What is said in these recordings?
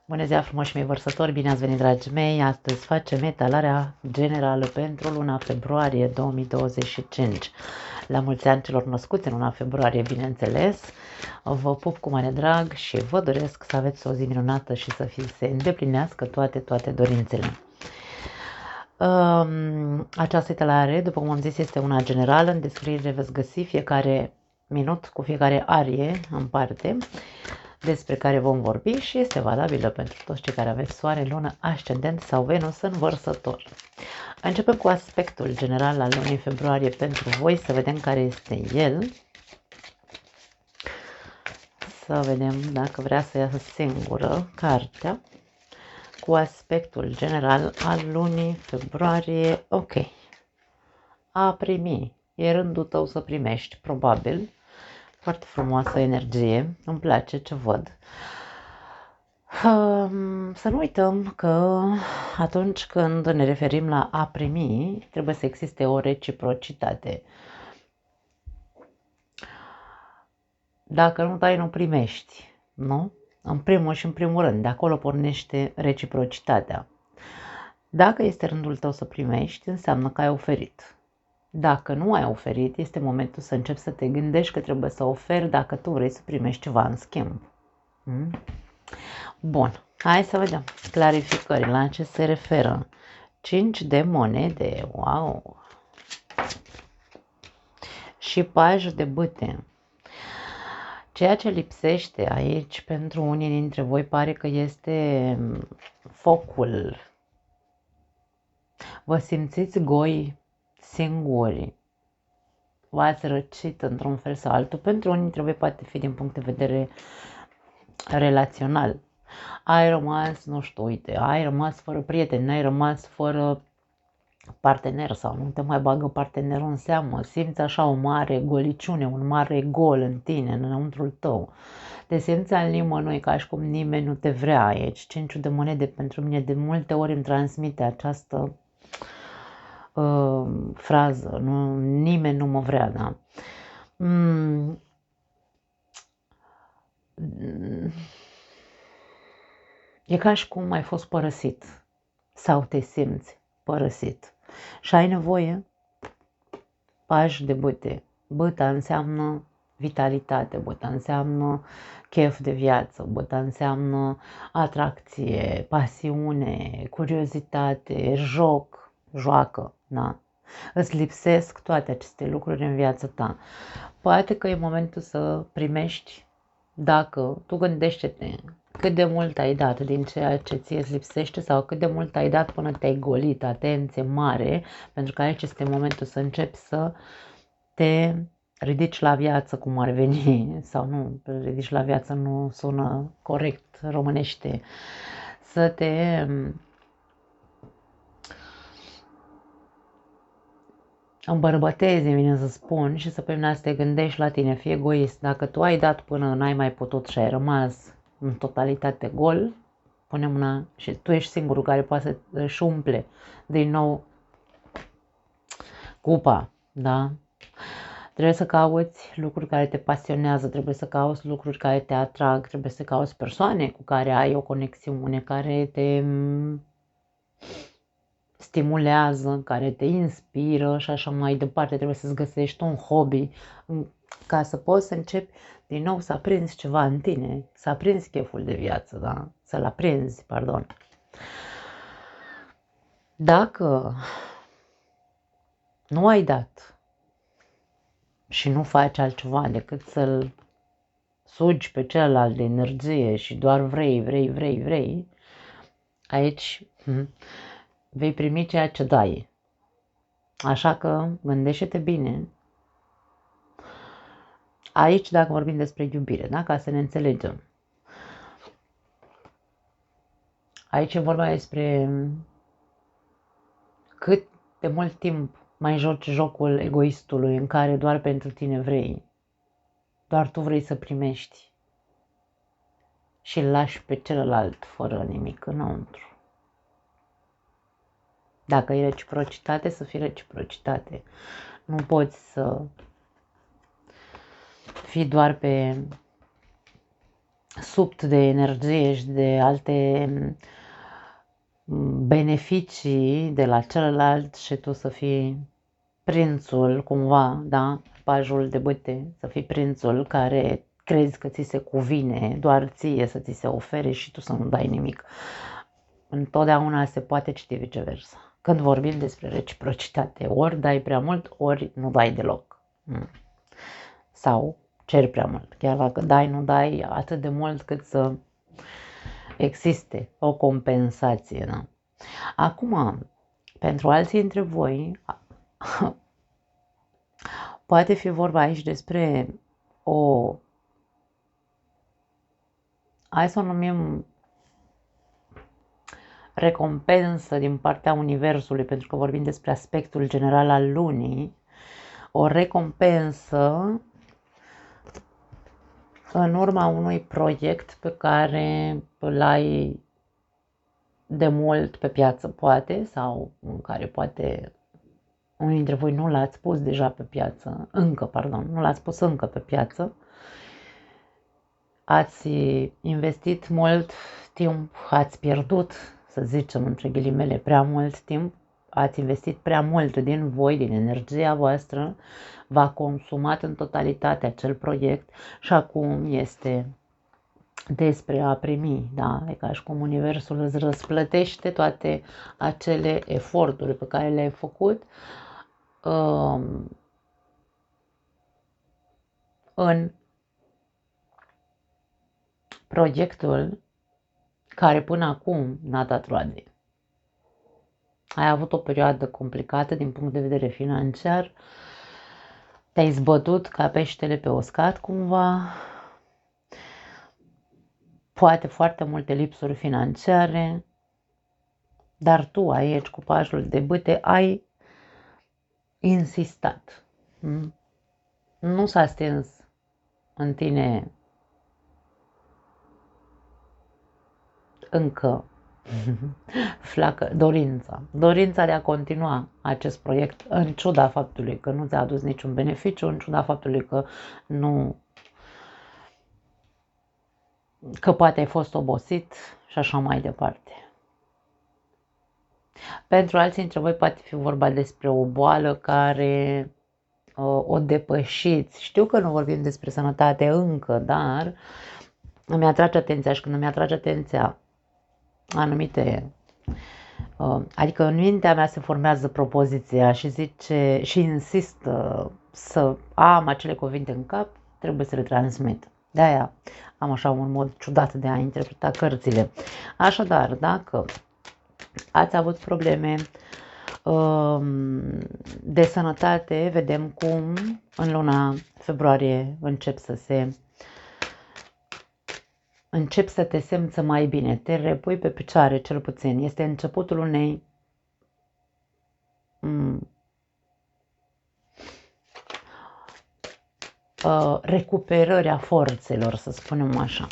Bună ziua frumoși mei vărsători, bine ați venit dragii mei. Astăzi facem etalarea generală pentru luna februarie 2025. La mulți ani celor născuți în luna februarie, bineînțeles. Vă pup cu mare drag și vă doresc să aveți o zi minunată și să se îndeplinească toate dorințele. Această etalare, după cum am zis, este una generală. În descriere veți găsi fiecare minut cu fiecare arie în parte despre care vom vorbi și este valabilă pentru toți cei care aveți soare, lună, ascendent sau Venus în vărsător. Începem cu aspectul general al lunii februarie pentru voi, să vedem care este el. Să vedem dacă vrea să iasă singură cartea cu aspectul general al lunii februarie. Ok. A primi. E rândul tău să primești, probabil. Foarte frumoasă energie. Îmi place ce văd. Să nu uităm că atunci când ne referim la a primi, trebuie să existe o reciprocitate. Dacă nu dai, nu primești, nu? În primul și în primul rând, de acolo pornește reciprocitatea. Dacă este rândul tău să primești, înseamnă că ai oferit. Dacă nu ai oferit, este momentul să începi să te gândești că trebuie să oferi dacă tu vrei să primești ceva în schimb. Bun, hai să vedem clarificări la ce se referă. 5 de monede, wow! Și paj de bâte. Ceea ce lipsește aici pentru unii dintre voi pare că este focul. Vă simțiți goi, singuri. V-ați răcit într-un fel sau altul. Pentru unii dintre voi poate fi din punct de vedere relațional. Ai rămas, nu știu, uite, ai rămas fără prieteni, ai rămas fără partener sau nu te mai bagă partenerul în seamă, simți așa o mare goliciune, un mare gol în tine, înăuntrul tău. Te simți al nimănui, ca și cum nimeni nu te vrea aici. 5 de monede pentru mine de multe ori îmi transmite această frază, nu, nimeni nu mă vrea, da. E ca și cum ai fost părăsit sau te simți părăsit și ai nevoie. Paj de bâte. Bâta înseamnă vitalitate, bâta înseamnă chef de viață, bâta înseamnă atracție, pasiune, curiozitate, joacă, da? Îți lipsesc toate aceste lucruri în viața ta. Poate că e momentul să primești, dacă tu gândește-te cât de mult ai dat din ceea ce ție îți lipsește sau cât de mult ai dat până te-ai golit, atenție mare, pentru că aici este momentul să începi să te ridici la viață, cum ar veni, sau nu, ridici la viață nu sună corect românește, să te îmbărbătezi, vine să spun, și să pe să te gândești la tine, fii egoist. Dacă tu ai dat până n-ai mai putut și ai rămas în totalitate gol, pune mâna și tu ești singurul care poate să își umple din nou cupa, da? Trebuie să cauți lucruri care te pasionează, trebuie să cauți lucruri care te atrag, trebuie să cauți persoane cu care ai o conexiune, care te stimulează, care te inspiră și așa mai departe. Trebuie să-ți găsești un hobby ca să poți să începi din nou să aprinzi ceva în tine, să aprinzi cheful de viață, da? Să-l aprinzi, pardon. Dacă nu ai dat și nu faci altceva decât să-l sugi pe celălalt de energie și doar vrei, aici vei primi ceea ce dai. Așa că gândește-te bine. Aici, dacă vorbim despre iubire, da? Ca să ne înțelegem. Aici e vorba despre cât de mult timp mai joci jocul egoistului în care doar pentru tine vrei. Doar tu vrei să primești și îl lași pe celălalt fără nimic înăuntru. Dacă e reciprocitate, să fie reciprocitate. Nu poți să fii doar pe subt de energie și de alte beneficii de la celălalt și tu să fii prințul cumva, da? Pajul de bâte, să fii prințul care crezi că ți se cuvine doar ție să ți se ofere și tu să nu dai nimic. Întotdeauna se poate citi viceversa. Când vorbim despre reciprocitate, ori dai prea mult, ori nu dai deloc. Sau ceri prea mult. Chiar dacă dai, nu dai atât de mult cât să existe o compensație. Da? Acum, pentru alții dintre voi, poate fi vorba aici despre o, hai să o numim, recompensă din partea Universului, pentru că vorbim despre aspectul general al lunii, o recompensă în urma unui proiect pe care îl ai de mult pe piață, poate, sau în care poate unii dintre voi nu l-ați pus deja pe piață, nu l-ați pus încă pe piață, ați investit mult timp, ați pierdut, să zicem, între ghilimele, prea mult timp, ați investit prea mult din voi, din energia voastră, v-a consumat în totalitate acel proiect și acum este despre a primi, da? E ca și cum Universul îți răsplătește toate acele eforturi pe care le-ai făcut în proiectul care până acum n-a dat roade. Ai avut o perioadă complicată din punct de vedere financiar, te-ai zbătut ca peștele pe uscat cumva, poate foarte multe lipsuri financiare, dar tu aici cu pajul de bâte ai insistat. Nu s-a stins în tine încă dorința de a continua acest proiect în ciuda faptului că nu ți-a adus niciun beneficiu, în ciuda faptului că poate ai fost obosit și așa mai departe. Pentru alții dintre voi poate fi vorba despre o boală care o depășiți. Știu că nu vorbim despre sănătate încă, dar îmi atrage atenția și când îmi atrage atenția anumite, adică în mintea mea se formează propoziția și zice și insist să am acele cuvinte în cap, trebuie să le transmit. De-aia am așa un mod ciudat de a interpreta cărțile. Așadar, dacă ați avut probleme de sănătate, vedem cum în luna februarie încep să te simți mai bine, te repui pe picioare cel puțin. Este începutul unei recuperări a forțelor, să spunem așa.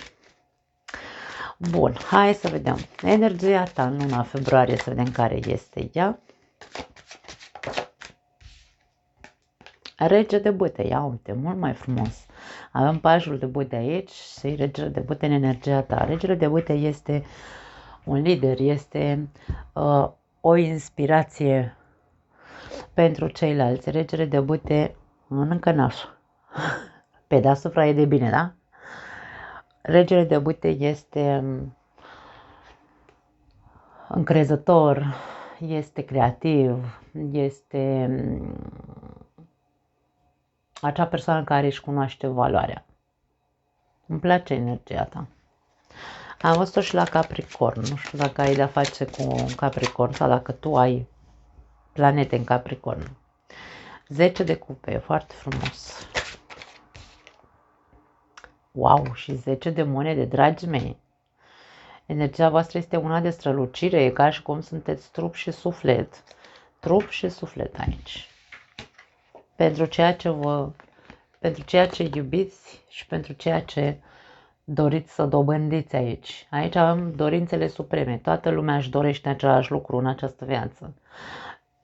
Bun, hai să vedem energia ta în luna februarie, să vedem care este ea. Rege de bâte, ia uite, mult mai frumos. Avem pajul de bâte aici și regele de bâte în energia ta. Regele de bâte este un lider, este o inspirație pentru ceilalți. Regele de bâte mănâncă nașa. Pe deasupra e de bine, da? Regele de bâte este încrezător, este creativ, este acea persoană care își cunoaște valoarea. Îmi place energia ta. Am văzut-o și la Capricorn. Nu știu dacă ai de-a face cu Capricorn sau dacă tu ai planete în Capricorn. 10 de cupe, e foarte frumos. Wow, și 10 de monede, dragii mei. Energia voastră este una de strălucire, e ca și cum sunteți trup și suflet. Trup și suflet aici. Pentru ceea ce iubiți și pentru ceea ce doriți să dobândiți aici. Aici avem dorințele supreme. Toată lumea își dorește același lucru în această viață.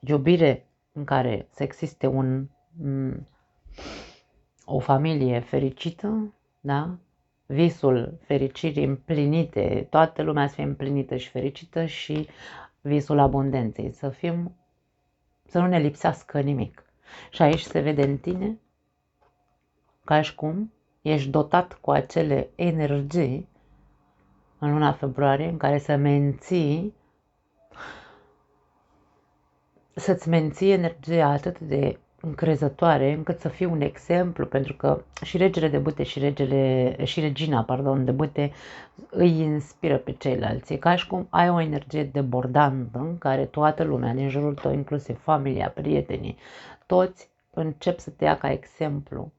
Iubire în care să existe o familie fericită, da? visul fericirii împlinite, toată lumea să fie împlinită și fericită și visul abundenței, să nu ne lipsească nimic. Și aici se vede în tine ca și cum ești dotat cu acele energii în luna februarie în care să-ți menții energia atât de încrezătoare încât să fii un exemplu, pentru că și regele de bâte și regina, de bâte îi inspiră pe ceilalți. E ca și cum ai o energie debordantă în care toată lumea din jurul tău, inclusiv familia, prietenii, toți încep să te ia ca exemplu.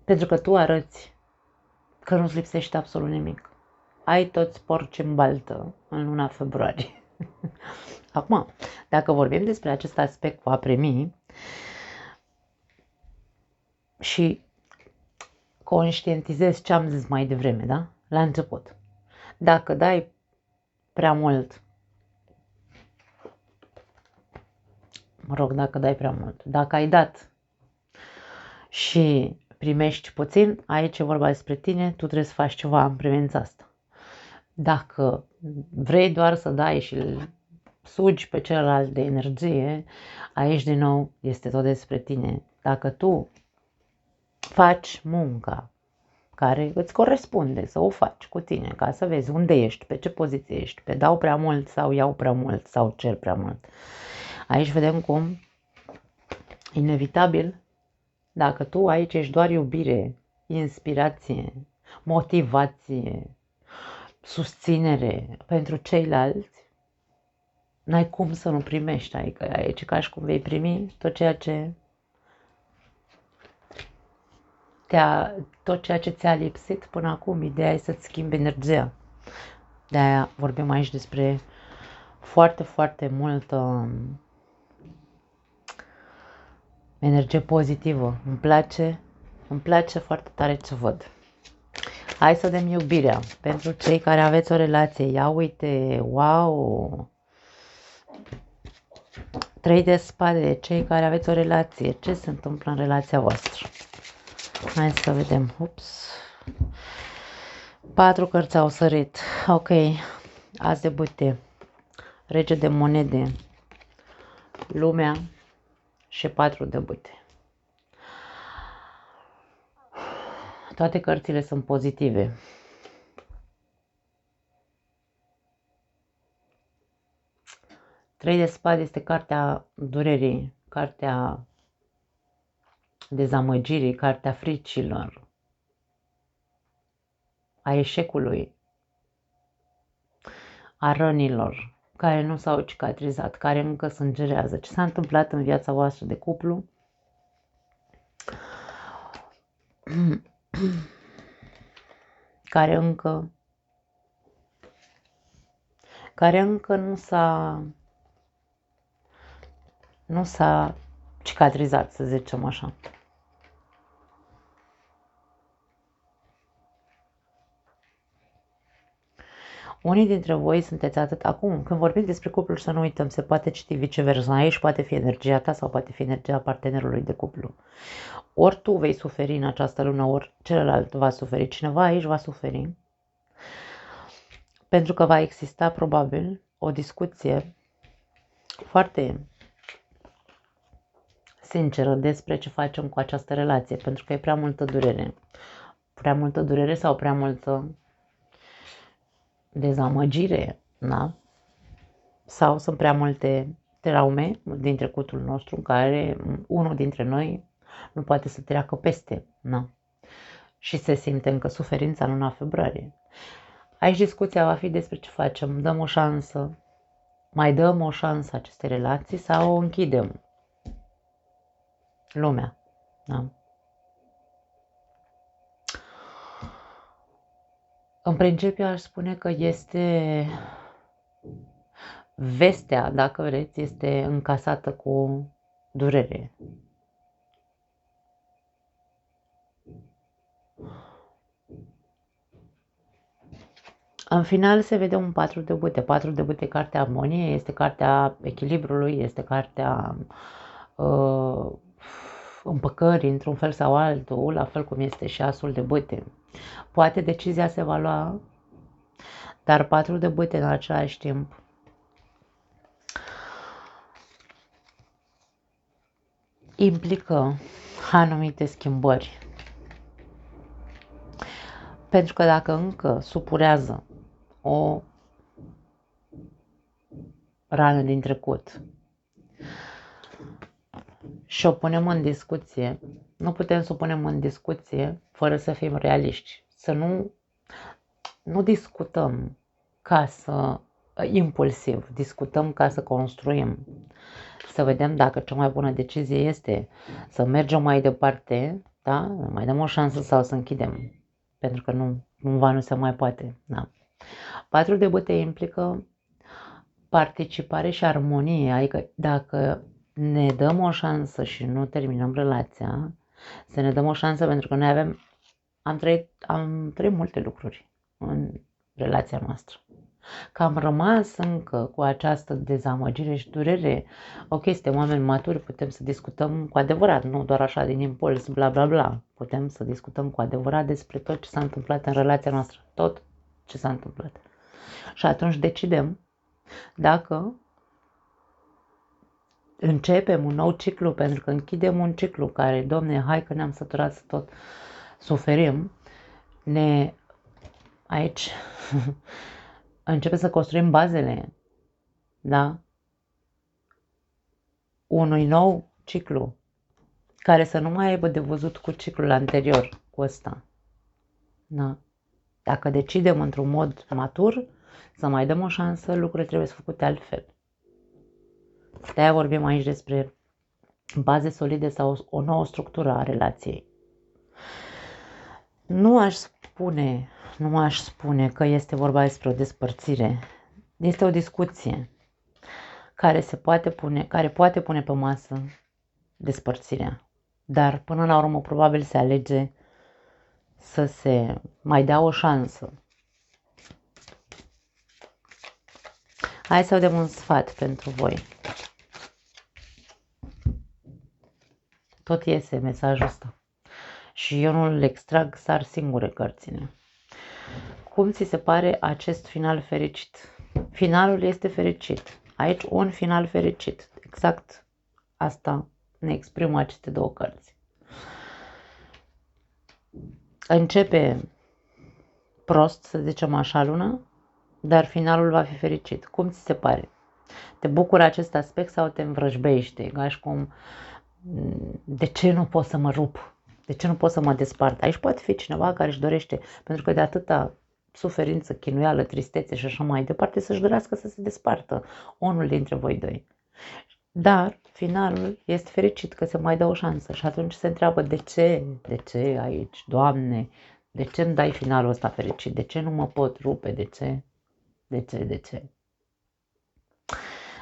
Pentru că tu arăți că nu-ți lipsește absolut nimic. Ai toți porci în baltă în luna februarie. Acum, dacă vorbim despre acest aspect cu a primi și conștientizezi ce am zis mai devreme, da? La început. Dacă dai prea mult, dacă ai dat și primești puțin, aici e vorba despre tine, tu trebuie să faci ceva în privința asta. Dacă vrei doar să dai și îl sugi pe celălalt de energie, aici din nou este tot despre tine. Dacă tu faci munca care îți corespunde să o faci cu tine, ca să vezi unde ești, pe ce poziție ești, pe dau prea mult sau iau prea mult sau cer prea mult. Aici vedem cum, inevitabil, dacă tu aici ești doar iubire, inspirație, motivație, susținere pentru ceilalți, n-ai cum să nu primești, adică aici ca și cum vei primi tot ceea ce ți-a lipsit până acum. Ideea e să-ți schimbi energia. De-aia vorbim aici despre foarte, foarte multă energie pozitivă. Îmi place foarte tare ce văd. Hai să dăm iubirea pentru cei care aveți o relație. Ia uite, wow! 3 de spade, cei care aveți o relație. Ce se întâmplă în relația voastră? Hai să vedem. Ups. 4 cărți au sărit. Ok. As de bâte. Rege de monede. Lumea. Și 4 de bâte. Toate cărțile sunt pozitive. Trei de spade este cartea durerii, cartea dezamăgirii, cartea fricilor, a eșecului, a rănilor care nu s-au cicatrizat, care încă sângerează. Ce s-a întâmplat în viața voastră de cuplu? Care încă nu s-a cicatrizat, să zicem așa. Unii dintre voi sunteți atât... Acum, când vorbim despre cupluri, să nu uităm, se poate citi viceversa. Aici poate fi energia ta sau poate fi energia partenerului de cuplu. Ori tu vei suferi în această lună, ori celălalt va suferi. Cineva aici va suferi. Pentru că va exista probabil o discuție foarte sinceră despre ce facem cu această relație. Pentru că e prea multă durere. Prea multă durere sau prea multă dezamăgire, da? Sau sunt prea multe traume din trecutul nostru în care unul dintre noi nu poate să treacă peste, da? Și se simte încă suferința în luna februarie. Aici discuția va fi despre ce facem. Dăm o șansă, mai dăm o șansă acestei relații sau o închidem? Lumea, da? În principiu aș spune că este vestea, dacă vreți, este încasată cu durere. În final se vede un 4 de bâte. 4 de bâte, cartea armoniei, este cartea echilibrului, este cartea împăcări într-un fel sau altul, la fel cum este și asul de bâte. Poate decizia se va lua, dar 4 de bâte în același timp implică anumite schimbări. Pentru că dacă încă supurează o rană din trecut și o punem în discuție, nu putem să o punem în discuție fără să fim realiști. Să nu discutăm ca să impulsiv, discutăm ca să construim. Să vedem dacă cea mai bună decizie este să mergem mai departe, da? Mai dăm o șansă sau să închidem. Pentru că nu se mai poate. Da. 4 de bâte implică participare și armonie, adică dacă ne dăm o șansă și nu terminăm relația, să ne dăm o șansă pentru că noi am trăit multe lucruri în relația noastră. Că am rămas încă cu această dezamăgire și durere. Ok, suntem oameni maturi, putem să discutăm cu adevărat, nu doar așa din impuls, bla bla bla. Putem să discutăm cu adevărat despre tot ce s-a întâmplat în relația noastră, tot ce s-a întâmplat. Și atunci decidem dacă începem un nou ciclu, pentru că închidem un ciclu care, Doamne, hai că ne-am săturat să tot suferim, aici începem să construim bazele, da? Unui nou ciclu, care să nu mai aibă de văzut cu ciclul anterior, cu ăsta. Da? Dacă decidem într-un mod matur să mai dăm o șansă, lucrurile trebuie să făcute altfel. De-aia vorbim aici despre baze solide sau o nouă structură a relației. Nu aș spune că este vorba despre o despărțire. Este o discuție care poate pune pe masă despărțirea. Dar până la urmă probabil se alege să se mai dea o șansă. Hai să vedem un sfat pentru voi. Tot iese mesajul ăsta. Și eu nu-l extrag, sar singure cărțile. Cum ți se pare acest final fericit? Finalul este fericit. Aici un final fericit. Exact asta ne exprimă aceste două cărți. Începe prost, să zicem așa, lună, dar finalul va fi fericit. Cum ți se pare? Te bucură acest aspect sau te învrăjbește? Ca și cum, de ce nu pot să mă rup? De ce nu pot să mă despart? Aici poate fi cineva care își dorește, pentru că de atâta suferință, chinuială, tristețe și așa mai departe, să-și dorească să se despartă unul dintre voi doi. Dar finalul este fericit că se mai dă o șansă și atunci se întreabă de ce aici, Doamne, de ce îmi dai finalul ăsta fericit, de ce nu mă pot rupe, de ce?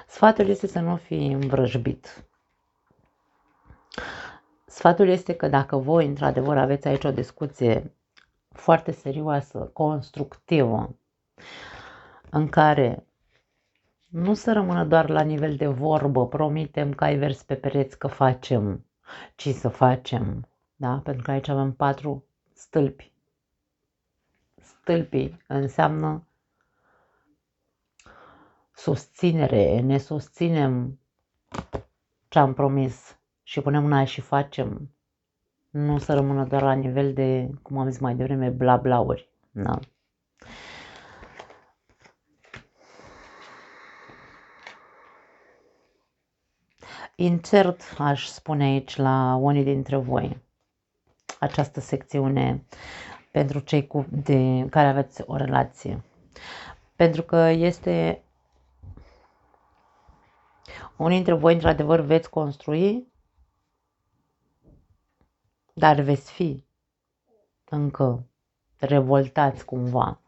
Sfatul este să nu fii învrăjbit. Sfatul este că dacă voi într-adevăr aveți aici o discuție foarte serioasă, constructivă, în care nu să rămână doar la nivel de vorbă, promitem că ai vers pe pereți că facem, ci să facem, da? Pentru că aici avem 4 stâlpi. Stâlpii înseamnă susținere, ne susținem ce am promis și punem mâna și facem. Nu să rămână doar la nivel de, cum am zis mai devreme, bla-blauri, da? Incert, aș spune aici la unii dintre voi, această secțiune pentru cei care aveți o relație. Pentru că este unii dintre voi, într-adevăr, veți construi, dar veți fi încă revoltați cumva.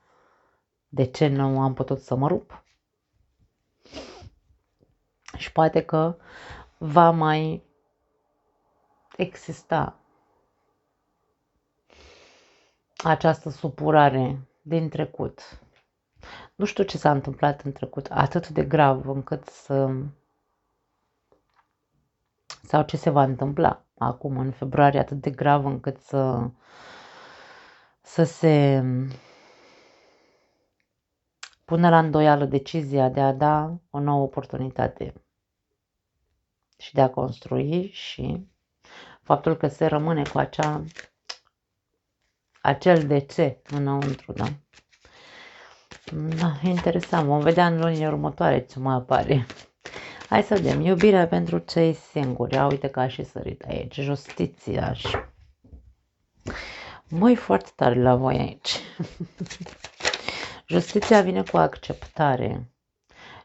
De ce nu am putut să mă rup? Și poate că va mai exista această supurare din trecut. Nu știu ce s-a întâmplat în trecut atât de grav încât sau ce se va întâmpla acum în februarie atât de grav încât să se pună la îndoială decizia de a da o nouă oportunitate și de a construi, și faptul că se rămâne cu acel de ce înăuntru, da? Da, interesant. Vom vedea în lunile următoare ce mai apare. Hai să vedem. Iubirea pentru cei singuri. Ia uite că a și sărit aici. Justiția. Măi, foarte tare la voi aici. Justiția vine cu acceptare.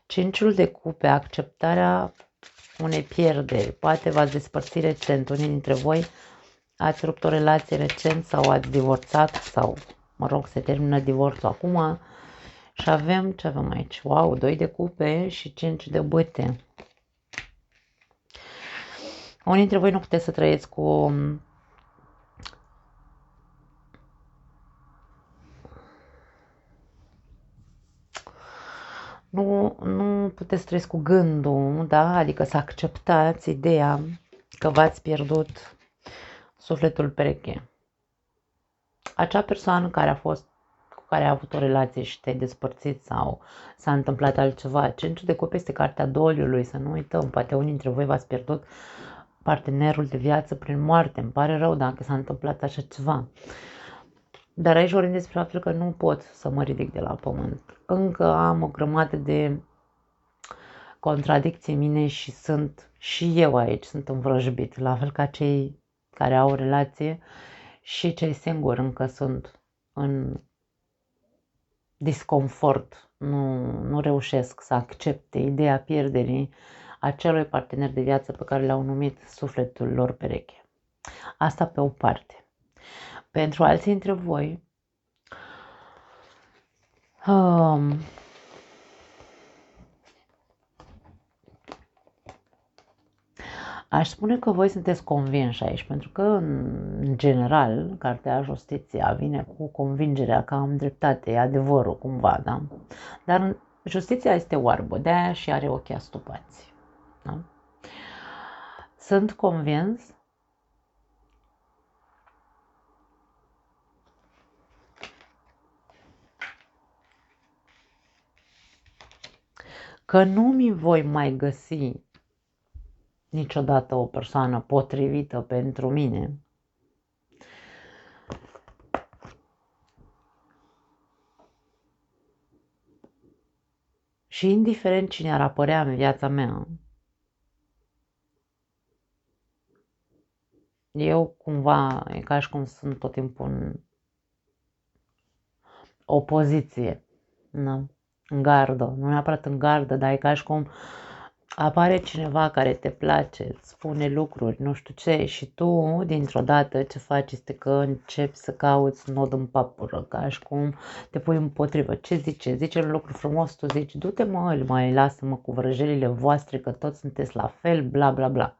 Cinciul de cupe, acceptarea unei pierderi. Poate v-ați despărțit recent. Unii dintre voi ați rupt o relație recent sau ați divorțat sau, mă rog, se termină divorțul acum. Și avem, ce avem aici? Wow, 2 de cupe și 5 de bâte. Unii dintre voi nu puteți să trăiți cu nu puteți trăiți cu gândul, da? Adică să acceptați ideea că v-ați pierdut sufletul pereche. Acea persoană cu care a avut o relație și te-ai despărțit sau s-a întâmplat altceva. Cinciul de cupe este cartea doliului, să nu uităm. Poate unii dintre voi v-ați pierdut partenerul de viață prin moarte. Îmi pare rău dacă s-a întâmplat așa ceva. Dar aici vorbim despre faptul că nu pot să mă ridic de la pământ. Încă am o grămadă de contradicții în mine și sunt și eu aici, sunt învrăjbit, la fel ca cei care au o relație și cei singuri încă sunt în disconfort. Nu reușesc să accepte ideea pierderii acelui partener de viață pe care l-au numit sufletul lor pereche. Asta pe o parte. Pentru alții dintre voi, aș spune că voi sunteți convinși aici, pentru că, în general, cartea Justiția vine cu convingerea că am dreptate, e adevărul, cumva, da? Dar justiția este oarbă, de-aia și are ochii astupați, da? Sunt convins că nu mi voi mai găsi niciodată o persoană potrivită pentru mine și indiferent cine ar apărea în viața mea, eu cumva, e ca și cum sunt tot timpul în opoziție, da? În gardă, nu neapărat în gardă, dar e ca și cum apare cineva care te place, îți spune lucruri, nu știu ce, și tu, dintr-o dată, ce faci este că începi să cauți nod în papură, ca și cum te pui împotrivă. Ce zice? Zice un lucru frumos, tu zici, du-te mă, mai lasă-mă cu vrăjelile voastre, că toți sunteți la fel, bla bla bla.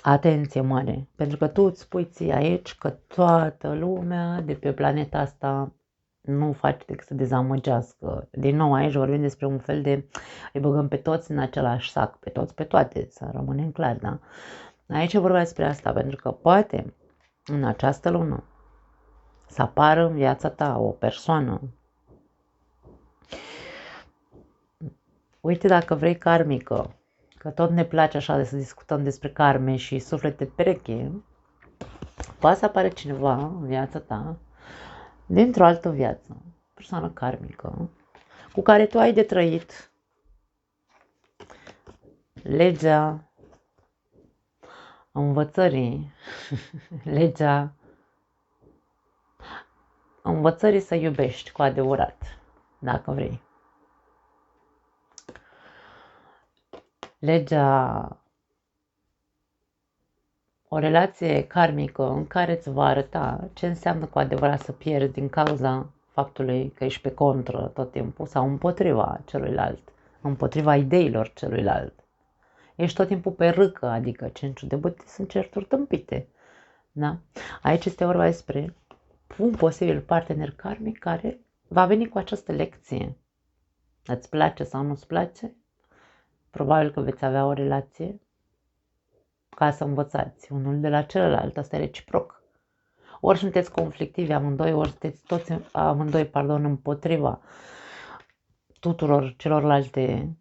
Atenție mare, pentru că tu îți spui ție aici că toată lumea de pe planeta asta nu face decât să dezamăgească. Din nou, aici vorbim despre un fel de îi băgăm pe toți în același sac, pe toți, pe toate, să rămânem clar, da? Aici vorbim despre asta, pentru că poate în această lună să apară în viața ta o persoană, uite dacă vrei karmică, că tot ne place așa de să discutăm despre karme și suflete pereche, poate să apare cineva în viața ta dintr-o altă viață, persoană karmică, cu care tu ai de trăit legea învățării, legea învățării să iubești cu adevărat, dacă vrei. Legea, o relație karmică în care îți va arăta ce înseamnă cu adevărat să pierzi din cauza faptului că ești pe contră tot timpul sau împotriva celuilalt, împotriva ideilor celuilalt. Ești tot timpul pe râcă, adică cinciul de bâte sunt certuri tâmpite. Da? Aici este vorba despre un posibil partener karmic care va veni cu această lecție. Îți place sau nu-ți place? Probabil că veți avea o relație ca să învățați unul de la celălalt, asta e reciproc. Ori sunteți conflictivi amândoi, ori sunteți toți amândoi, împotriva tuturor celorlalte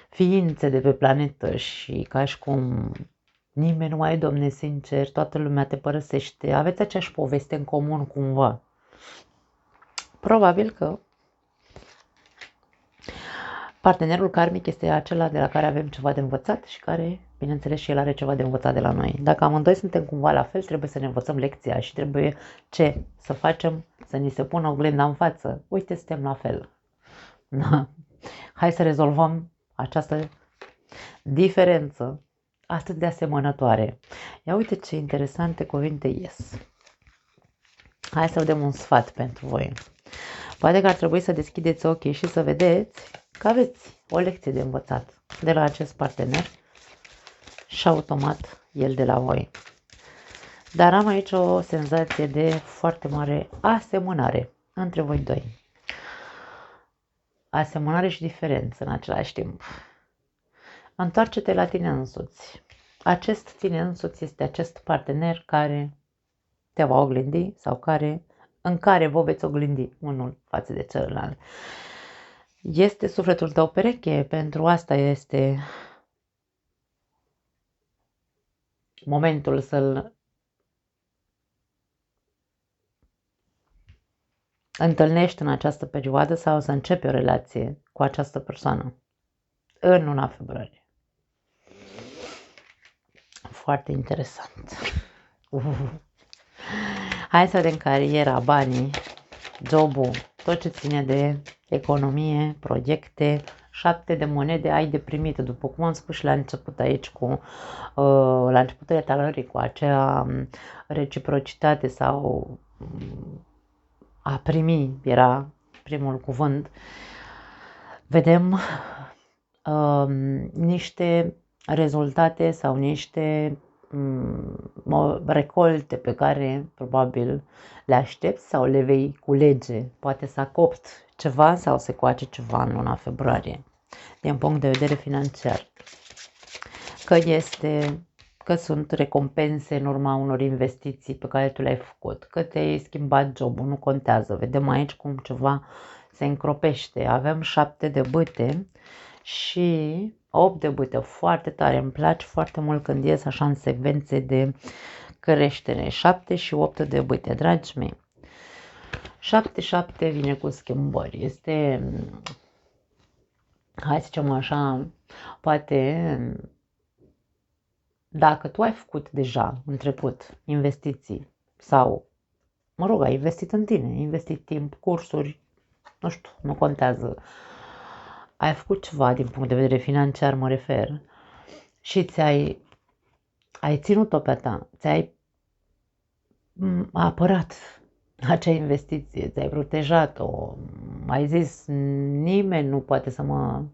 ființe de pe planetă și ca și cum nimeni nu mai e, Domne, sincer, toată lumea te părăsește, aveți aceeași poveste în comun cumva. Probabil că partenerul karmic este acela de la care avem ceva de învățat și care, bineînțeles, și el are ceva de învățat de la noi. Dacă amândoi suntem cumva la fel, trebuie să ne învățăm lecția și trebuie ce? Să facem, să ni se pună oglinda în față. Uite, suntem la fel. Da. Hai să rezolvăm această diferență atât de asemănătoare. Ia uite ce interesante cuvinte ies. Hai să vedem un sfat pentru voi. Poate că ar trebui să deschideți ochii și să vedeți că aveți o lecție de învățat de la acest partener și automat el de la voi. Dar am aici o senzație de foarte mare asemănare între voi doi. Asemănare și diferență în același timp. Întoarce-te la tine însuți. Acest tine însuți este acest partener care te va oglindi sau în care vă veți oglindi unul față de celălalt. Este sufletul tău pereche, pentru asta este momentul să-l întâlnești în această perioadă sau să începi o relație cu această persoană în luna februarie. Foarte interesant. Hai să vedem cariera, banii, jobul, tot ce ține de economie, proiecte, 7 de monede ai de primit, după cum am spus și la început aici, la începutul etalării, cu acea reciprocitate sau a primi, era primul cuvânt, vedem niște rezultate sau niște recolte pe care probabil le aștepți sau le vei culege. Poate s-a copt ceva sau se coace ceva în luna februarie, din punct de vedere financiar. Că sunt recompense în urma unor investiții pe care tu le-ai făcut, că te-ai schimbat jobul, nu contează. Vedem aici cum ceva se încropește. Avem 7 de bâte și 8 de bâte, foarte tare, îmi place foarte mult când ies așa în secvențe de creștere, 7 și 8 de bâte, dragi mei. 7 vine cu schimbări, este, hai să zicem așa, poate dacă tu ai făcut deja în trecut investiții sau, mă rog, ai investit în tine, ai investit timp, cursuri, nu știu, nu contează, ai făcut ceva din punct de vedere financiar, mă refer, și ai ținut-o pe ta, ți-ai apărat acea investiție, ți-ai protejat-o, ai zis nimeni nu poate să mă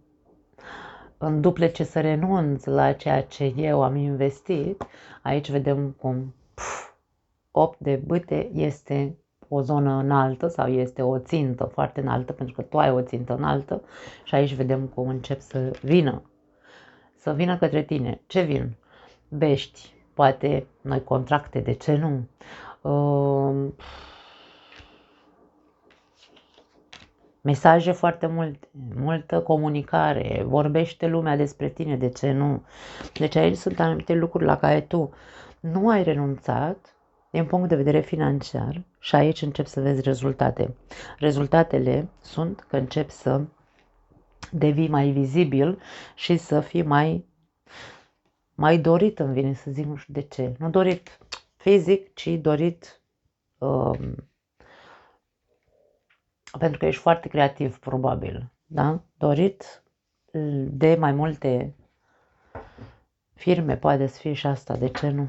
înduplece, să renunț la ceea ce eu am investit. Aici vedem cum 8 de bâte este o zonă înaltă sau este o țintă foarte înaltă, pentru că tu ai o țintă înaltă și aici vedem cum încep să vină către tine. Ce vin? Bești, poate noi contracte, de ce nu? Mesaje foarte multe, multă comunicare, vorbește lumea despre tine, de ce nu? Deci aici sunt anumite lucruri la care tu nu ai renunțat din punct de vedere financiar și aici încep să vezi rezultate. Rezultatele sunt că încep să devii mai vizibil și să fii mai dorit, îmi vine să zic, nu știu de ce. Nu dorit fizic, ci dorit pentru că ești foarte creativ, probabil, da? Dorit de mai multe firme, poate să fie și asta, de ce nu?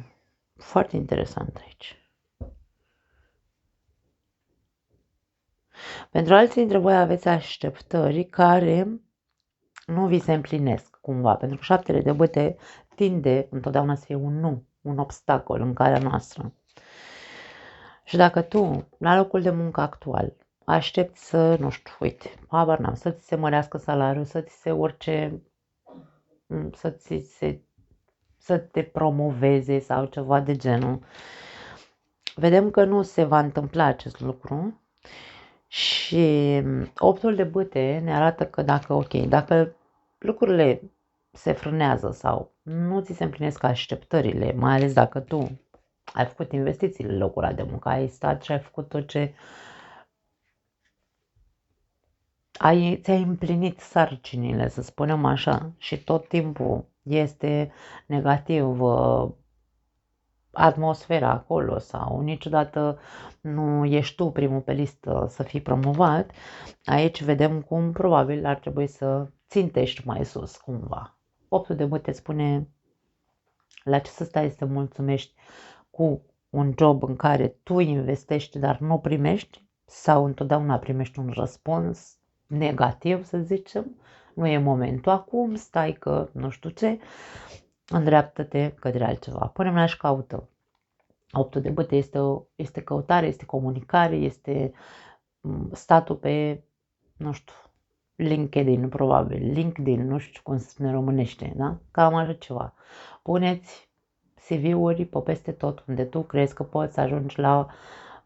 Foarte interesant aici. Pentru alții dintre voi aveți așteptări care nu vi se împlinesc cumva, pentru că 7 de bâte tinde întotdeauna să fie un nu, un obstacol în calea noastră. Și dacă tu, la locul de muncă actual, aștepți să, nu știu, uite, habar n-am, să ți se mărească salariul, să ți se urce, să te promoveze sau ceva de genul. Vedem că nu se va întâmpla acest lucru și optul de bâte ne arată că dacă lucrurile se frânează sau nu ți se împlinesc așteptările, mai ales dacă tu ai făcut investițiile în locul ăla de muncă, ai stat și ai făcut tot ce ți-ai împlinit sarcinile, să spunem așa, și tot timpul este negativ atmosfera acolo sau niciodată nu ești tu primul pe listă să fii promovat, aici vedem cum probabil ar trebui să țintești mai sus cumva. Optul de bâte spune la ce să stai să te mulțumești cu un job în care tu investești, dar nu primești sau întotdeauna primești un răspuns negativ, să zicem. Nu e momentul acum, stai că nu știu ce, îndreaptă-te către altceva. Pune-mi la și caută. Optul de bâte este căutare, este comunicare, este statul pe, nu știu, LinkedIn, probabil, LinkedIn, nu știu cum se spune românește, da? Cam așa ceva. Puneți CV-uri pe peste tot unde tu crezi că poți să ajungi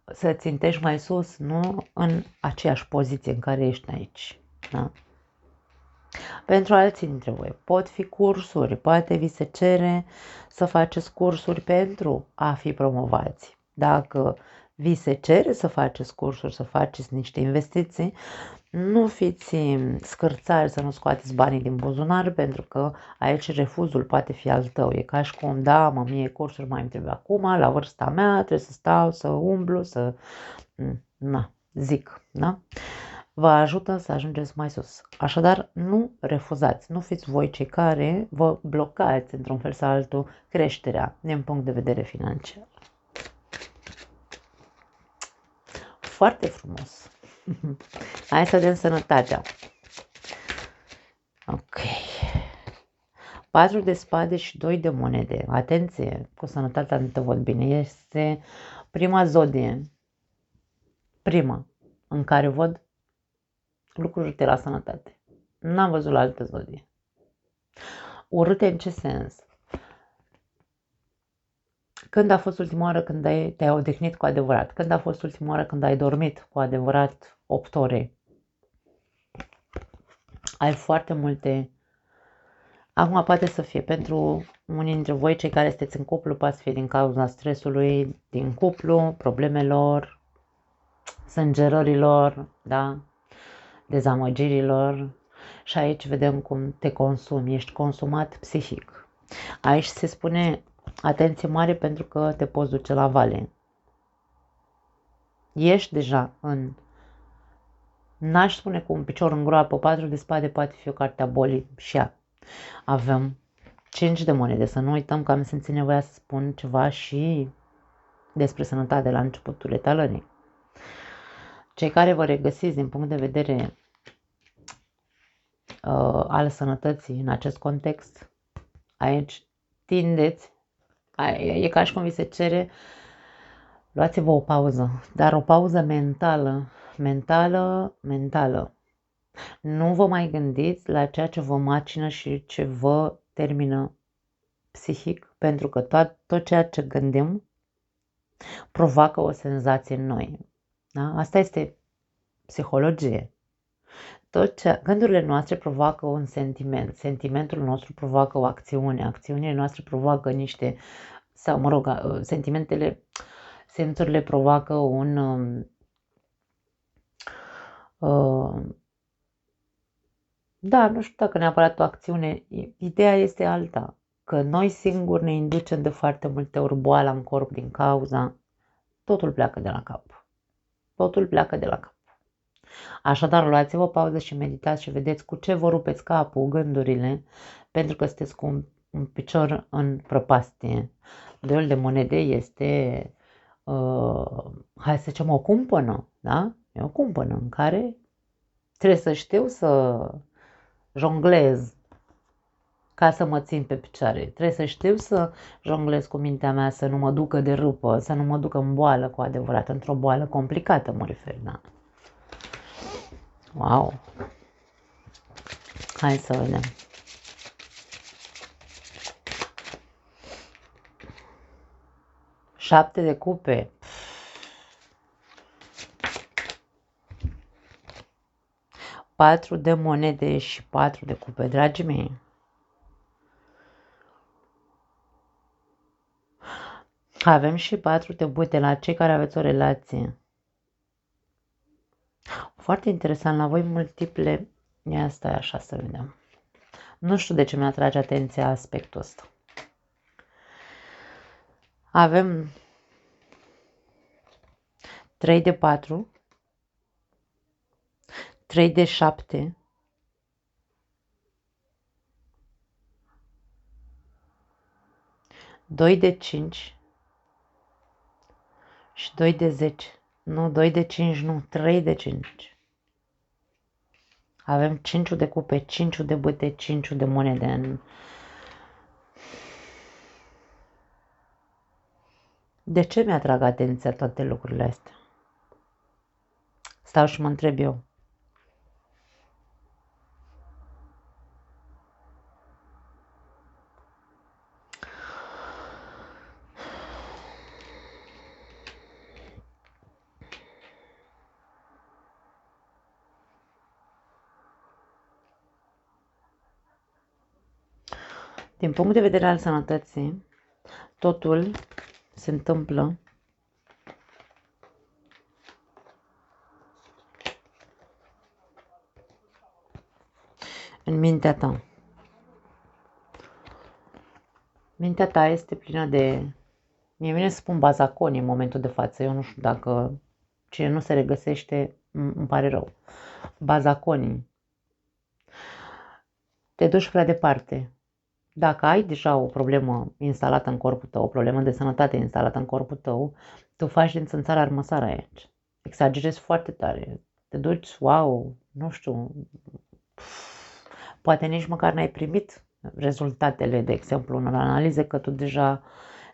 să țintești mai sus, nu în aceeași poziție în care ești aici, da? Pentru alții dintre voi pot fi cursuri, poate vi se cere să faceți cursuri pentru a fi promovați. Dacă vi se cere să faceți cursuri, să faceți niște investiții, nu fiți scârțari să nu scoateți banii din buzunar, pentru că aici refuzul poate fi al tău. E ca și cum, da, mie cursuri mai îmi trebuie acum, la vârsta mea, trebuie să stau, să umblu, zic, da? Vă ajută să ajungeți mai sus. Așadar, nu refuzați, nu fiți voi cei care vă blocați într-un fel sau altul creșterea din punct de vedere financiar. Foarte frumos. Hai să vedem sănătatea. Ok. 4 de spade și 2 de monede. Atenție, cu sănătatea nu te văd bine. Este prima zodie. Prima în care văd lucruri de la sănătate. N-am văzut la altă zodie. Urâte în ce sens? Când a fost ultima oară când te-ai odihnit cu adevărat? Când a fost ultima oară când ai dormit cu adevărat 8 ore? Ai foarte multe. Acum poate să fie pentru unii dintre voi, cei care sunteți în cuplu, poate să fie din cauza stresului din cuplu, problemelor, sângerărilor, da? Dezamăgirilor. Și aici vedem cum te consumi, ești consumat psihic. Aici se spune atenție mare pentru că te poți duce la vale. Ești deja n-aș spune cu un picior în groapă, 4 de spade poate fi o carte a bolii și ea. Avem 5 de monede, să nu uităm că am simțit nevoia să spun ceva și despre sănătate la începutul etalării. Cei care vă regăsiți din punct de vedere al sănătății în acest context, aici tindeți, e ca și cum vi se cere, luați-vă o pauză, dar o pauză mentală. Nu vă mai gândiți la ceea ce vă macină și ce vă termină psihic, pentru că tot ceea ce gândim provoacă o senzație în noi. Da? Asta este psihologie. Gândurile noastre provoacă un sentiment, sentimentul nostru provoacă o acțiune, acțiunile noastre provoacă senzurile provoacă da, nu știu dacă neapărat o acțiune, ideea este alta, că noi singuri ne inducem de foarte multe ori boala în corp din cauza, totul pleacă de la cap. Totul pleacă de la cap. Așadar, luați-vă o pauză și meditați și vedeți cu ce vă rupeți capul, gândurile, pentru că sunteți cu un picior în prăpastie. Duelul de monede este, hai să zicem, o cumpănă, da? E o cumpănă în care trebuie să știu să jonglez ca să mă țin pe picioare. Trebuie să știu să jonglez cu mintea mea, să nu mă ducă de râpă, să nu mă ducă în boală cu adevărat, într-o boală complicată mă refer, da? Wow! Hai să vedem. 7 de cupe. 4 de monede și 4 de cupe, dragii mei. Avem și 4 de bute la cei care aveți o relație. Foarte interesant, la voi multiple. Ia stai așa să vedem. Nu știu de ce mi-atrage atenția aspectul ăsta. Avem 3 de 4, 3 de 7, 2 de 5 și 2 de 10. Nu, 2 de 5, nu, 3 de 5. Avem 5 de cupe, 5 de bâte, 5 de monede. De ce mi-atrag atenția toate lucrurile astea? Stau și mă întreb eu. Din punct de vedere al sănătății, totul se întâmplă în mintea ta. Mintea ta este plină de... Mie vine să spun bazaconii în momentul de față. Eu nu știu dacă cine nu se regăsește, îmi pare rău. Bazaconii. Te duci prea departe. Dacă ai deja o problemă instalată în corpul tău, o problemă de sănătate instalată în corpul tău, tu faci din țânțara armăsară aici. Exagerezi foarte tare. Te duci, wow, nu știu, poate nici măcar n-ai primit rezultatele, de exemplu, unor analize, că tu deja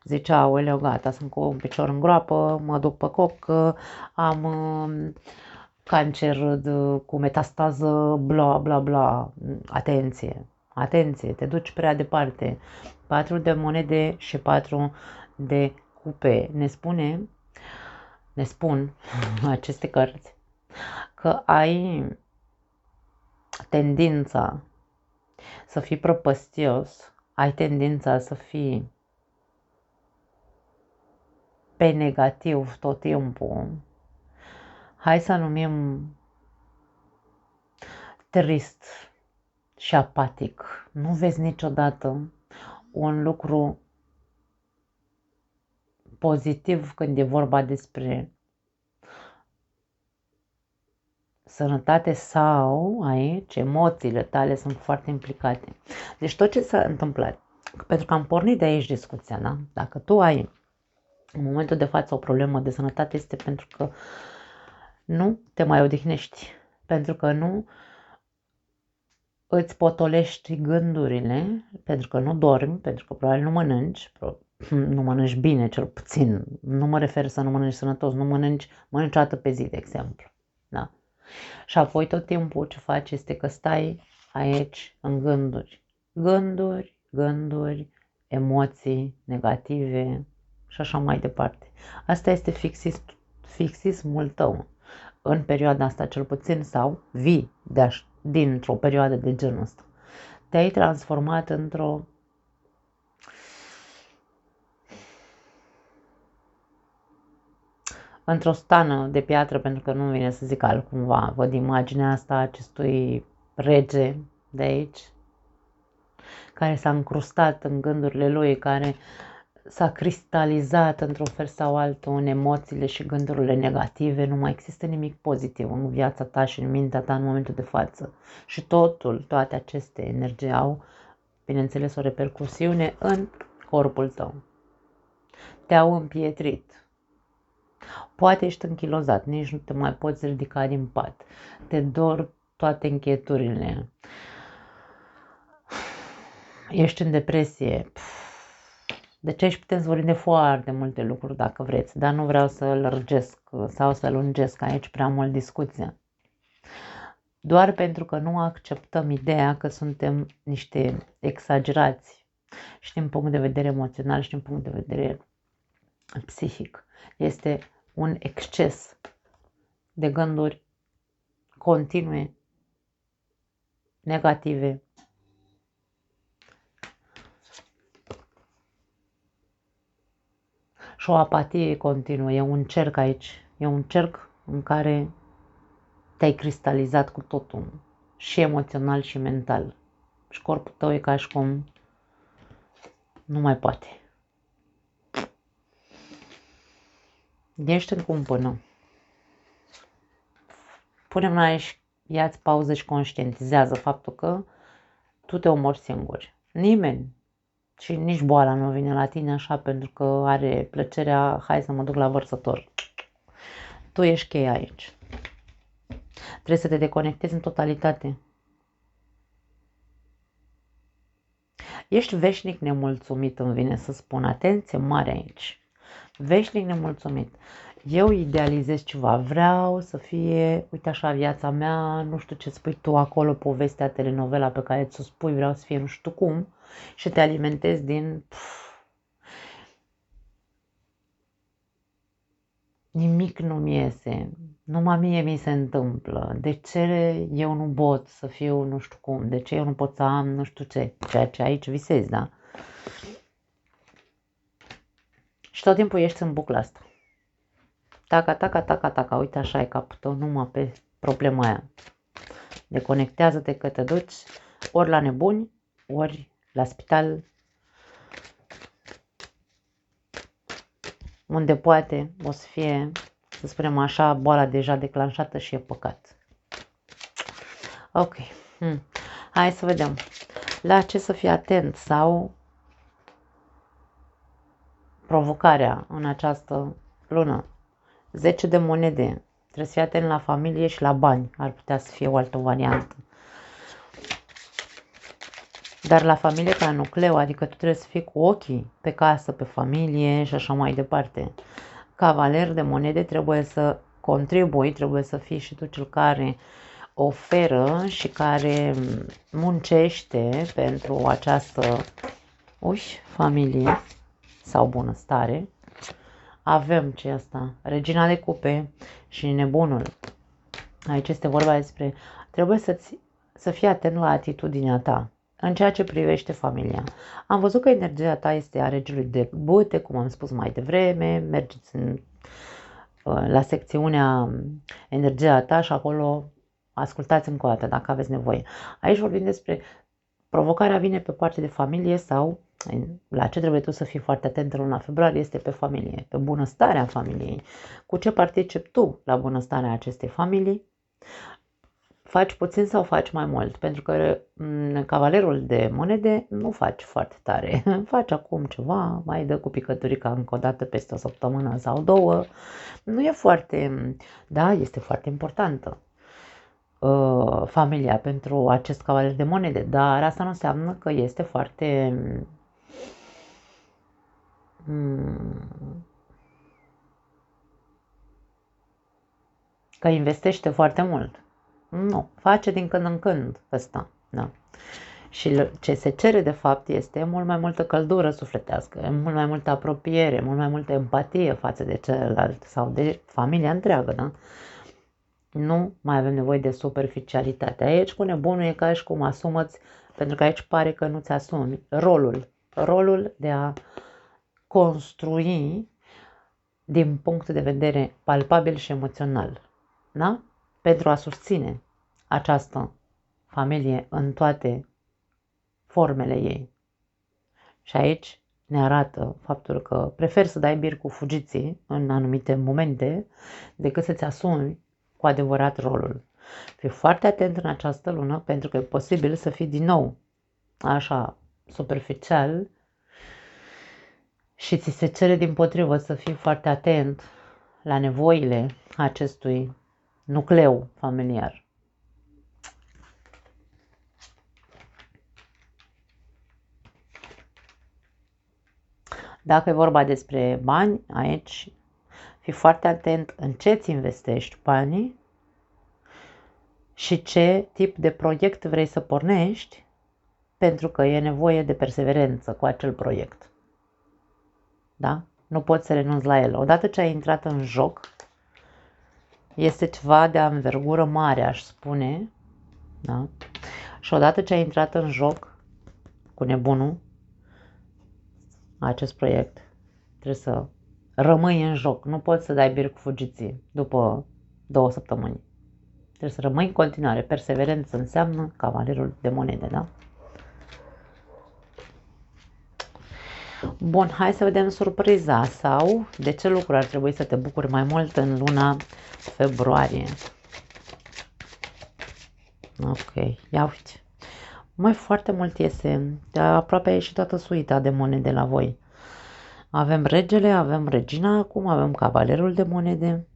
zicea, aoleu, gata, sunt cu un picior în groapă, mă duc pe coc, am cancer cu metastază, bla, bla, bla. Atenție, atenție, te duci prea departe. 4 de monede și 4 de cupe. Ne spun aceste cărți că ai tendința să fii prăpăstios, ai tendința să fii pe negativ tot timpul. Hai să numim trist și apatic. Nu vezi niciodată un lucru pozitiv când e vorba despre sănătate sau aici emoțiile tale sunt foarte implicate. Deci tot ce s-a întâmplat, pentru că am pornit de aici discuția, da? Dacă tu ai în momentul de față o problemă de sănătate, este pentru că nu te mai odihnești, pentru că nu îți potolești gândurile, pentru că nu dormi, pentru că probabil nu mănânci, nu mănânci bine cel puțin, nu mă refer să nu mănânci sănătos, nu mănânci o dată pe zi, de exemplu. Da? Și apoi tot timpul ce faci este că stai aici în gânduri. Gânduri, emoții negative și așa mai departe. Asta este fixismul tău în perioada asta cel puțin sau vii dintr-o perioadă de genul ăsta. Te-ai transformat într-o stană de piatră, pentru că nu vine să zic altcumva. Văd imaginea asta acestui rege de aici, care s-a încrustat în gândurile lui, care s-a cristalizat într-un fel sau altul în emoțiile și gândurile negative. Nu mai există nimic pozitiv în viața ta și în mintea ta în momentul de față. Și toate aceste energii au, bineînțeles, o repercusiune în corpul tău. Te-au împietrit. Poate ești închilozat, nici nu te mai poți ridica din pat. Te dor toate încheturile. Ești în depresie. Deci aici putem să vorbim de foarte multe lucruri dacă vreți, dar nu vreau să lărgesc sau să lungesc aici prea mult discuția. Doar pentru că nu acceptăm ideea că suntem niște exagerați și din punct de vedere emoțional și din punct de vedere psihic. Este un exces de gânduri continue, negative. Și o apatie continuă. E un cerc aici. E un cerc în care te-ai cristalizat cu totul. Și emoțional și mental. Și corpul tău e ca și cum nu mai poate. Ești în cumpănă. Pune-mi aici, ia-ți pauză și conștientizează faptul că tu te omori singur. Nimeni și nici boala nu vine la tine așa pentru că are plăcerea, hai să mă duc la vărsător. Tu ești cheia aici. Trebuie să te deconectezi în totalitate. Ești veșnic nemulțumit, îmi vine să spun. Atenție mare aici. Veșnic nemulțumit. Eu idealizez ceva, vreau să fie, uite așa, viața mea, nu știu ce spui tu acolo, povestea, telenovela pe care ți-o spui, vreau să fie nu știu cum, și te alimentezi din... Nimic nu-mi iese, numai mie mi se întâmplă, de ce eu nu pot să fiu nu știu cum, de ce eu nu pot să am nu știu ce, ceea ce aici visezi, da? Și tot timpul ești în bucla asta. Taca, taca, taca, taca, uite așa e capul tău, numai pe problema aia. Deconectează-te că te duci ori la nebuni, ori la spital, unde poate o să fie, să spunem așa, boala deja declanșată și e păcat. Ok. Hai să vedem. La ce să fii atent sau provocarea în această lună. 10 de monede. Trebuie să fii atent la familie și la bani. Ar putea să fie o altă variantă. Dar la familie ca nucleu, adică tu trebuie să fii cu ochii pe casă, pe familie și așa mai departe. Cavaler de monede, trebuie să contribui, trebuie să fii și tu cel care oferă și care muncește pentru această familie sau bunăstare. Avem ce asta, regina de cupe și nebunul. Aici este vorba despre, trebuie să fii atent la atitudinea ta în ceea ce privește familia. Am văzut că energia ta este a regelui de bute, cum am spus mai devreme, mergeți la secțiunea energia ta și acolo ascultați încă o dată dacă aveți nevoie. Aici vorbim despre provocarea vine pe partea de familie sau la ce trebuie tu să fii foarte atent în luna februarie este pe familie, pe bunăstarea familiei. Cu ce participi tu la bunăstarea acestei familii? Faci puțin sau faci mai mult? Pentru că cavalerul de monede nu faci foarte tare. Faci acum ceva, mai dă cu picăturica încă o dată peste o săptămână sau două. Nu e foarte... Da, este foarte importantă familia pentru acest cavaler de monede, dar asta nu înseamnă că este foarte că investește foarte mult. Nu, face din când în când ăsta, da. Și ce se cere de fapt este mult mai multă căldură sufletească, mult mai multă apropiere, mult mai multă empatie față de celălalt sau de familia întreagă, da? Nu mai avem nevoie de superficialitate. Aici cu nebunul e ca și cum asumă-ți, pentru că aici pare că nu-ți asumi rolul de a construi din punct de vedere palpabil și emoțional, da? Pentru a susține această familie în toate formele ei. Și aici ne arată faptul că preferi să dai bir cu fugiții în anumite momente decât să-ți asumi cu adevărat rolul. Fii foarte atent în această lună pentru că e posibil să fii din nou așa superficial și ți se cere dimpotrivă să fii foarte atent la nevoile acestui nucleu familiar. Dacă e vorba despre bani, aici fii foarte atent în ce îți investești banii și ce tip de proiect vrei să pornești, pentru că e nevoie de perseverență cu acel proiect. Da? Nu poți să renunți la el. Odată ce ai intrat în joc, este ceva de anvergură mare, aș spune. Da? Și odată ce ai intrat în joc cu nebunul, acest proiect, trebuie să rămâi în joc. Nu poți să dai bir cu fugiții după 2 săptămâni. Trebuie să rămâi în continuare. Perseverență înseamnă cavalerul de monede, da? Bun, hai să vedem surpriza sau de ce lucruri ar trebui să te bucuri mai mult în luna februarie. Ok, ia uite. Mai foarte mult iese, aproape a ieșit toată suita de monede la voi. Avem regele, avem regina acum, avem cavalerul de monede.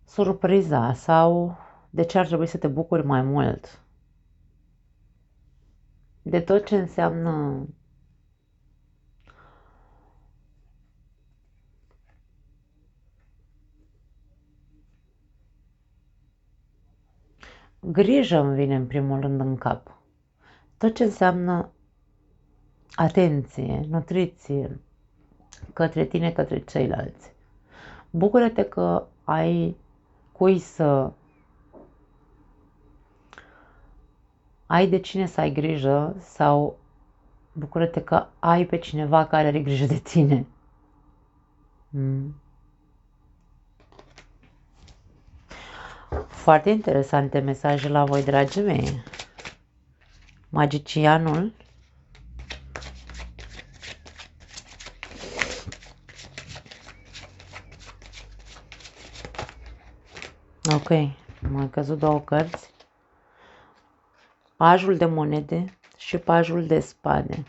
Surpriza sau de ce ar trebui să te bucuri mai mult. De tot ce înseamnă grijă îmi vine în primul rând în cap. Tot ce înseamnă atenție, nutriție către tine, către ceilalți. Bucură-te că ai cui să ai de cine să ai grijă sau bucură-te că ai pe cineva care are grijă de tine. Foarte interesante mesaje la voi, dragii mei. Magicianul. Ok, m-au căzut 2 cărți. Pajul de monede și pajul de spade.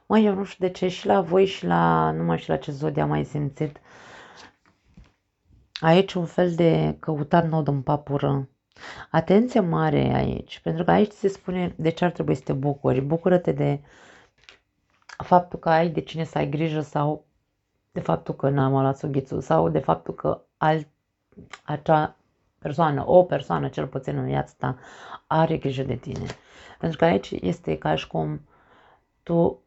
Măi, eu nu știu de ce și la voi și la, nu mai știu la ce zodie am mai simțit. Aici un fel de căutat nod în papură. Atenție mare aici, pentru că aici se spune de ce ar trebui să te bucuri. Bucură-te de faptul că ai de cine să ai grijă sau de faptul că n-am luat sughițul sau de faptul că acea persoană, o persoană cel puțin în viața ta, are grijă de tine. Pentru că aici este ca și cum tu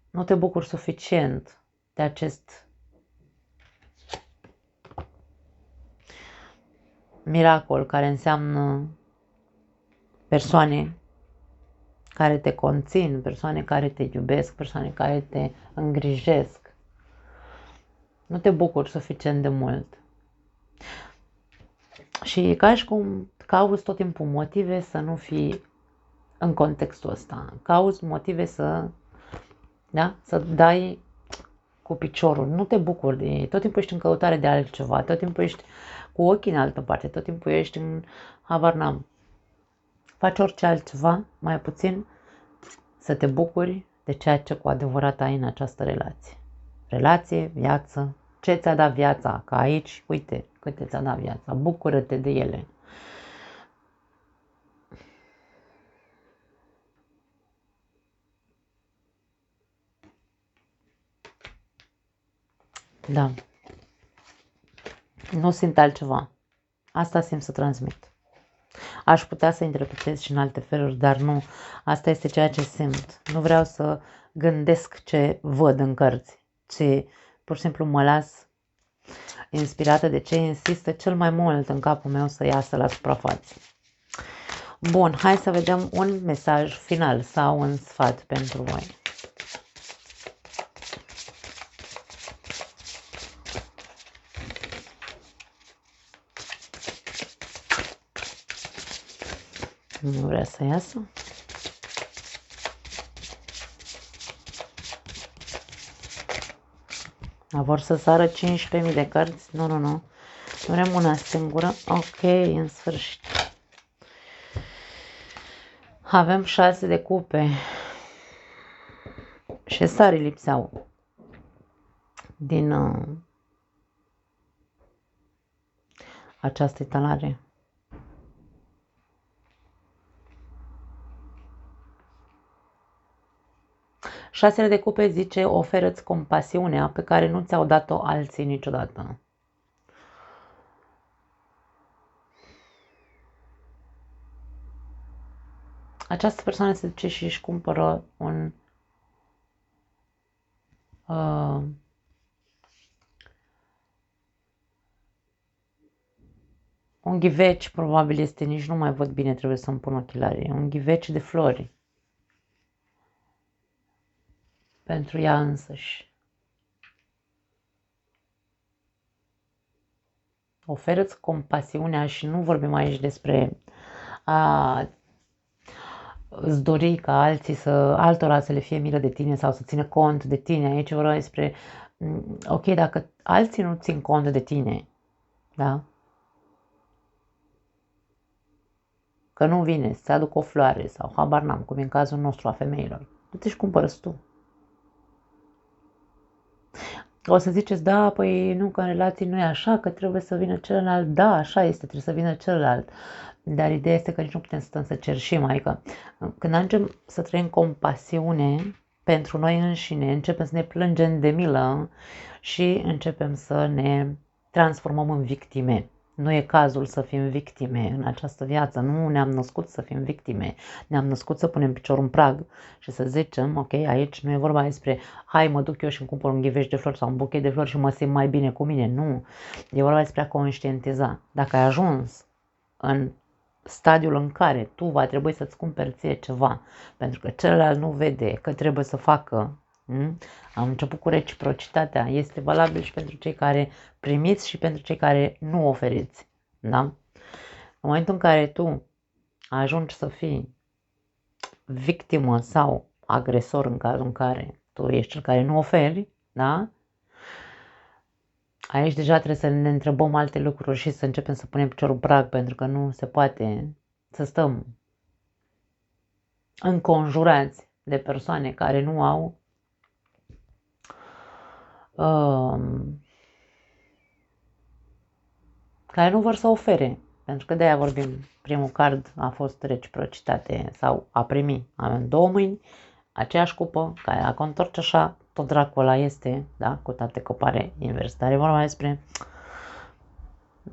nu te bucuri suficient de acest miracol care înseamnă persoane care te conțin, persoane care te iubesc, persoane care te îngrijesc. Nu te bucuri suficient de mult. Și e ca și cum cauți tot timpul motive să nu fii în contextul ăsta. Cauți motive să, da, să dai cu piciorul. Nu te bucuri de tot timpul ești în căutare de altceva, tot timpul ești cu ochii în altă parte, tot timpul ești în habar n-am. Faci orice altceva, mai puțin să te bucuri de ceea ce cu adevărat ai în această relație. Relație, viață, ce ți-a dat viața, că aici, uite, câte ți-a dat viața, bucură-te de ele. Da. Nu simt altceva. Asta simt să transmit. Aș putea să interpretez și în alte feluri, dar nu. Asta este ceea ce simt. Nu vreau să gândesc ce văd în cărți, ci pur și simplu mă las inspirată de ce insistă cel mai mult în capul meu să iasă la suprafață. Bun, hai să vedem un mesaj final sau un sfat pentru voi. Nu vrea să iasă. Vor să sară 15.000 de cărți? Nu, nu, nu. Vrem una singură. Ok, în sfârșit. Avem 6 de cupe. Și sarii lipseau din această etalare. Șasele de cupe zice, oferă-ți compasiunea pe care nu ți-au dat-o alții niciodată. Această persoană se duce și își cumpără un ghiveci, probabil este, nici nu mai văd bine, trebuie să-mi pun ochelarii. Un ghiveci de flori. Pentru ea însăși. Oferă-ți compasiunea și nu vorbim aici despre a îți dori ca altora să le fie milă de tine sau să țină cont de tine. Aici vorba despre, ok, dacă alții nu țin cont de tine, da? Că nu vine să-ți aduc o floare sau habar n-am, cum e în cazul nostru a femeilor. Du-te și cumpără-ți tu. O să ziceți, da, păi nu, că în relații nu e așa, că trebuie să vină celălalt. Da, așa este, trebuie să vină celălalt. Dar ideea este că nici nu putem să stăm să cerșim. Adică când ajungem să trăim compasiune pentru noi înșine, începem să ne plângem de milă și începem să ne transformăm în victime. Nu e cazul să fim victime în această viață, nu ne-am născut să fim victime, ne-am născut să punem piciorul în prag și să zicem, ok, aici nu e vorba despre hai mă duc eu și îmi cumpăr un ghiveci de flori sau un buchet de flori și mă simt mai bine cu mine, nu, e vorba despre a conștientiza. Dacă ai ajuns în stadiul în care tu va trebui să-ți cumperi ție ceva, pentru că celălalt nu vede că trebuie să facă. Am început cu reciprocitatea. Este valabil și pentru cei care primiți și pentru cei care nu oferiți. Da? În momentul în care tu ajungi să fii victimă sau agresor în cazul în care tu ești cel care nu oferi, da? Aici deja trebuie să ne întrebăm alte lucruri și să începem să punem piciorul în prag, pentru că nu se poate să stăm înconjurați de persoane care nu au care nu vor să ofere. Pentru că de-aia vorbim, primul card a fost reciprocitate sau a primi. Avem două mâini, aceeași cupă, care a contorci așa, tot dracul ăla este, da, cu toate că pare invers. Dar e vorba despre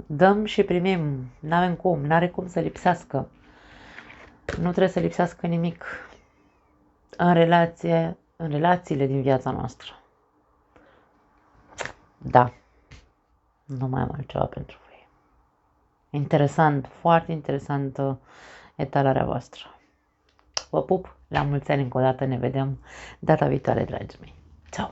dăm și primim, n-avem cum, n-are cum să lipsească. Nu trebuie să lipsească nimic în relațiile din viața noastră. Da, nu mai am altceva pentru voi. Interesant, foarte interesantă etalarea voastră. Vă pup, la mulți ani încă o dată, ne vedem data viitoare, dragii mei. Ciao!